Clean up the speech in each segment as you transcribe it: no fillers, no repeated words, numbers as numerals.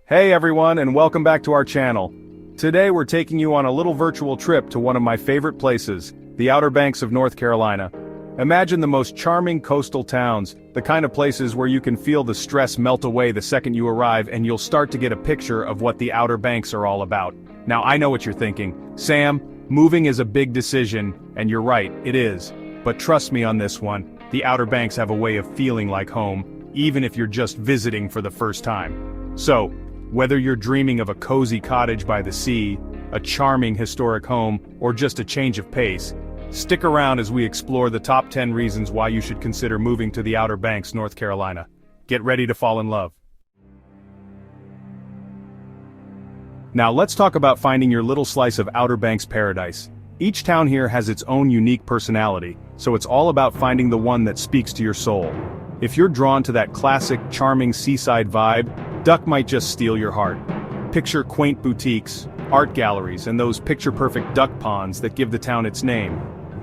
Hey everyone, and welcome back to our channel. Today we're taking you on a little virtual trip to one of my favorite places, the Outer Banks of North Carolina. Imagine the most charming coastal towns, the kind of places where you can feel the stress melt away the second you arrive and you'll start to get a picture of what the Outer Banks are all about. Now I know what you're thinking, Sam, moving is a big decision, and you're right, it is. But trust me on this one, the Outer Banks have a way of feeling like home, even if you're just visiting for the first time. So, whether you're dreaming of a cozy cottage by the sea, a charming historic home, or just a change of pace, stick around as we explore the top 10 reasons why you should consider moving to the Outer Banks, North Carolina. Get ready to fall in love. Now let's talk about finding your little slice of Outer Banks paradise. Each town here has its own unique personality, so it's all about finding the one that speaks to your soul. If you're drawn to that classic, charming seaside vibe, Duck might just steal your heart. Picture quaint boutiques, art galleries, and those picture-perfect duck ponds that give the town its name.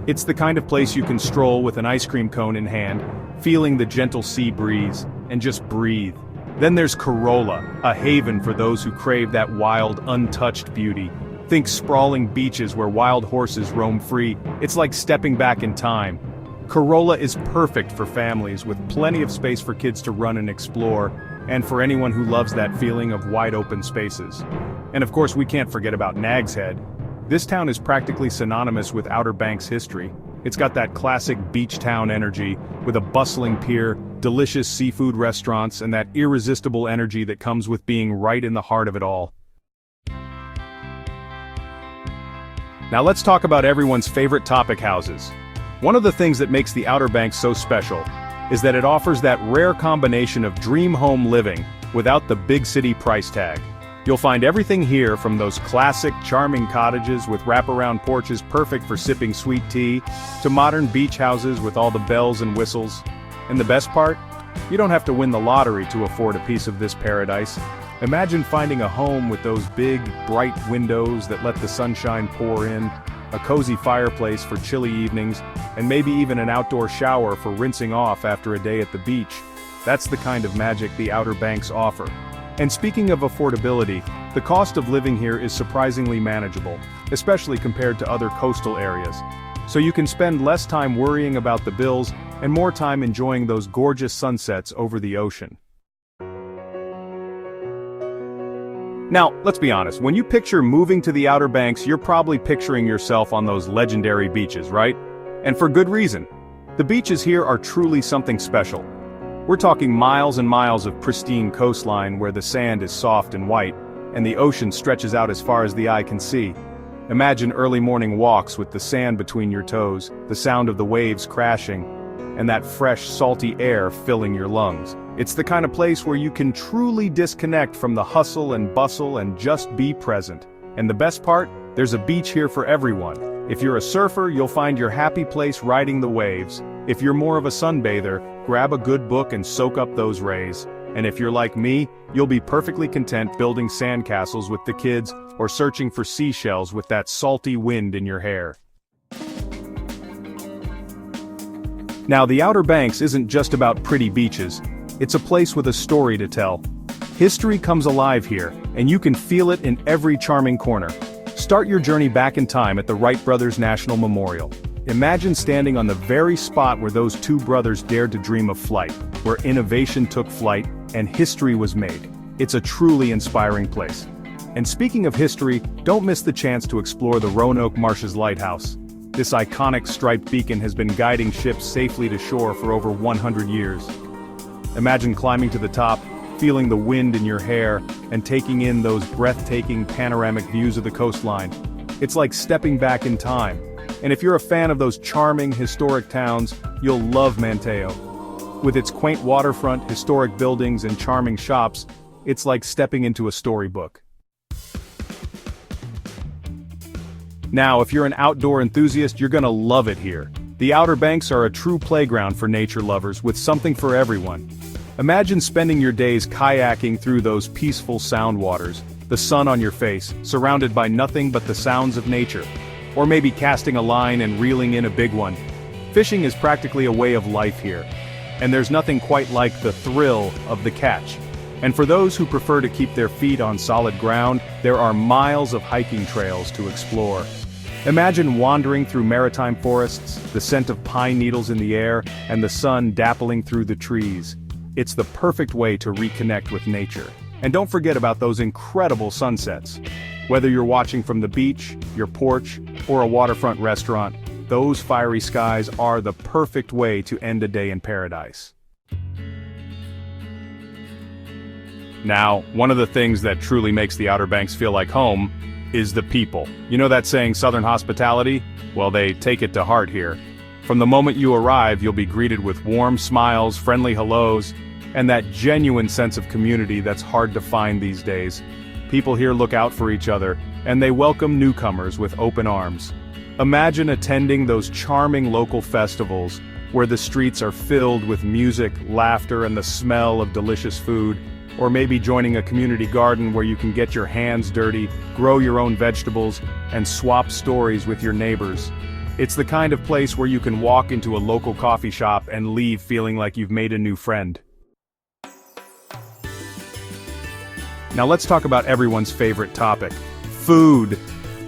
It's the kind of place you can stroll with an ice cream cone in hand, feeling the gentle sea breeze, and just breathe. Then there's Corolla, a haven for those who crave that wild, untouched beauty. Think sprawling beaches where wild horses roam free. It's like stepping back in time. Corolla is perfect for families with plenty of space for kids to run and explore, and for anyone who loves that feeling of wide open spaces. And of course we can't forget about Nags Head. This town is practically synonymous with Outer Banks history. It's got that classic beach town energy, with a bustling pier, delicious seafood restaurants, and that irresistible energy that comes with being right in the heart of it all. Now let's talk about everyone's favorite topic, houses. One of the things that makes the Outer Banks so special is that it offers that rare combination of dream home living without the big city price tag. You'll find everything here, from those classic, charming cottages with wraparound porches perfect for sipping sweet tea, to modern beach houses with all the bells and whistles. And the best part? You don't have to win the lottery to afford a piece of this paradise. Imagine finding a home with those big, bright windows that let the sunshine pour in, a cozy fireplace for chilly evenings, and maybe even an outdoor shower for rinsing off after a day at the beach. That's the kind of magic the Outer Banks offer. And speaking of affordability, the cost of living here is surprisingly manageable, especially compared to other coastal areas. So you can spend less time worrying about the bills and more time enjoying those gorgeous sunsets over the ocean. Now, let's be honest, when you picture moving to the Outer Banks, you're probably picturing yourself on those legendary beaches, right? And for good reason. The beaches here are truly something special. We're talking miles and miles of pristine coastline where the sand is soft and white, and the ocean stretches out as far as the eye can see. Imagine early morning walks with the sand between your toes, the sound of the waves crashing, and that fresh, salty air filling your lungs. It's the kind of place where you can truly disconnect from the hustle and bustle and just be present. And the best part? There's a beach here for everyone. If you're a surfer, you'll find your happy place riding the waves. If you're more of a sunbather, grab a good book and soak up those rays. And if you're like me, you'll be perfectly content building sandcastles with the kids or searching for seashells with that salty wind in your hair. Now, the Outer Banks isn't just about pretty beaches. It's a place with a story to tell. History comes alive here, and you can feel it in every charming corner. Start your journey back in time at the Wright Brothers National Memorial. Imagine standing on the very spot where those two brothers dared to dream of flight, where innovation took flight and history was made. It's a truly inspiring place. And speaking of history, don't miss the chance to explore the Roanoke Marshes Lighthouse. This iconic striped beacon has been guiding ships safely to shore for over 100 years. Imagine climbing to the top, feeling the wind in your hair, and taking in those breathtaking panoramic views of the coastline. It's like stepping back in time. And if you're a fan of those charming, historic towns, you'll love Manteo. With its quaint waterfront, historic buildings, and charming shops, it's like stepping into a storybook. Now, if you're an outdoor enthusiast, you're gonna love it here. The Outer Banks are a true playground for nature lovers with something for everyone. Imagine spending your days kayaking through those peaceful sound waters, the sun on your face, surrounded by nothing but the sounds of nature. Or maybe casting a line and reeling in a big one. Fishing is practically a way of life here. And there's nothing quite like the thrill of the catch. And for those who prefer to keep their feet on solid ground, there are miles of hiking trails to explore. Imagine wandering through maritime forests, the scent of pine needles in the air, and the sun dappling through the trees. It's the perfect way to reconnect with nature. And don't forget about those incredible sunsets. Whether you're watching from the beach, your porch, or a waterfront restaurant, those fiery skies are the perfect way to end a day in paradise. Now, one of the things that truly makes the Outer Banks feel like home is the people. You know that saying, Southern hospitality? Well, they take it to heart here. From the moment you arrive, you'll be greeted with warm smiles, friendly hellos, and that genuine sense of community that's hard to find these days. People here look out for each other, and they welcome newcomers with open arms. Imagine attending those charming local festivals, where the streets are filled with music, laughter, and the smell of delicious food. Or maybe joining a community garden where you can get your hands dirty, grow your own vegetables, and swap stories with your neighbors. It's the kind of place where you can walk into a local coffee shop and leave feeling like you've made a new friend. Now let's talk about everyone's favorite topic: food.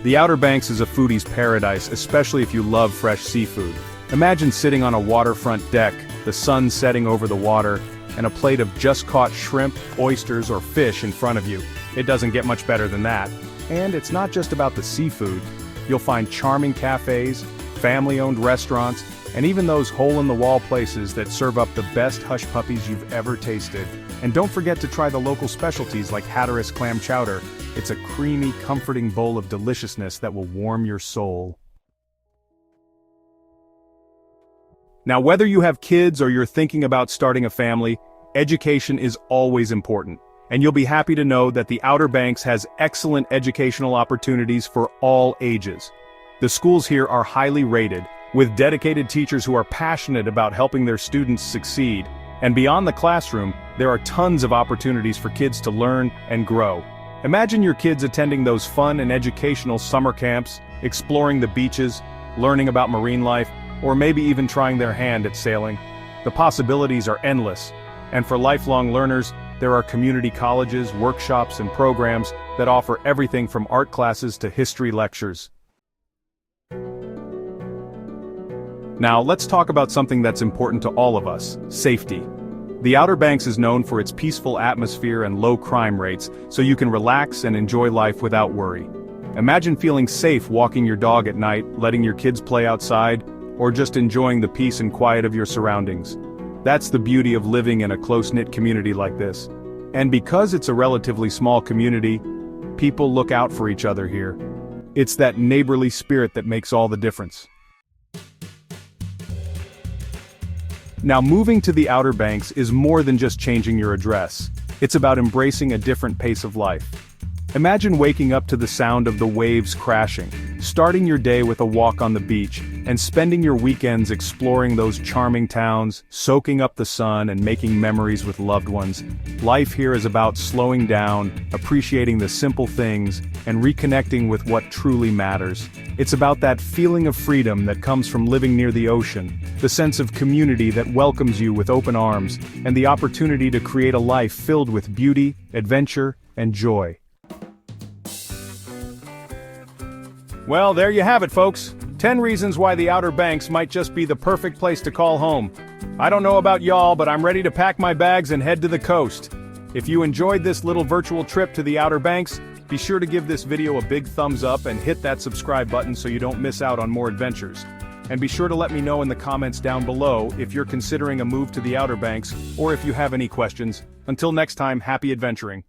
The Outer Banks is a foodie's paradise, especially if you love fresh seafood. Imagine sitting on a waterfront deck, the sun setting over the water, and a plate of just-caught shrimp, oysters, or fish in front of you. It doesn't get much better than that. And it's not just about the seafood. You'll find charming cafes, family-owned restaurants, and even those hole-in-the-wall places that serve up the best hush puppies you've ever tasted. And don't forget to try the local specialties like Hatteras clam chowder. It's a creamy, comforting bowl of deliciousness that will warm your soul. Now, whether you have kids or you're thinking about starting a family, education is always important. And you'll be happy to know that the Outer Banks has excellent educational opportunities for all ages. The schools here are highly rated, with dedicated teachers who are passionate about helping their students succeed. And beyond the classroom, there are tons of opportunities for kids to learn and grow. Imagine your kids attending those fun and educational summer camps, exploring the beaches, learning about marine life, or maybe even trying their hand at sailing. The possibilities are endless, and for lifelong learners, there are community colleges, workshops, and programs that offer everything from art classes to history lectures. Now, let's talk about something that's important to all of us: safety. The Outer Banks is known for its peaceful atmosphere and low crime rates, so you can relax and enjoy life without worry. Imagine feeling safe walking your dog at night, letting your kids play outside, or just enjoying the peace and quiet of your surroundings. That's the beauty of living in a close-knit community like this. And because it's a relatively small community, people look out for each other here. It's that neighborly spirit that makes all the difference. Now, moving to the Outer Banks is more than just changing your address. It's about embracing a different pace of life. Imagine waking up to the sound of the waves crashing, starting your day with a walk on the beach, and spending your weekends exploring those charming towns, soaking up the sun and making memories with loved ones. Life here is about slowing down, appreciating the simple things, and reconnecting with what truly matters. It's about that feeling of freedom that comes from living near the ocean, the sense of community that welcomes you with open arms, and the opportunity to create a life filled with beauty, adventure, and joy. Well, there you have it, folks. 10 reasons why the Outer Banks might just be the perfect place to call home. I don't know about y'all, but I'm ready to pack my bags and head to the coast. If you enjoyed this little virtual trip to the Outer Banks, be sure to give this video a big thumbs up and hit that subscribe button so you don't miss out on more adventures. And be sure to let me know in the comments down below if you're considering a move to the Outer Banks, or if you have any questions. Until next time, happy adventuring.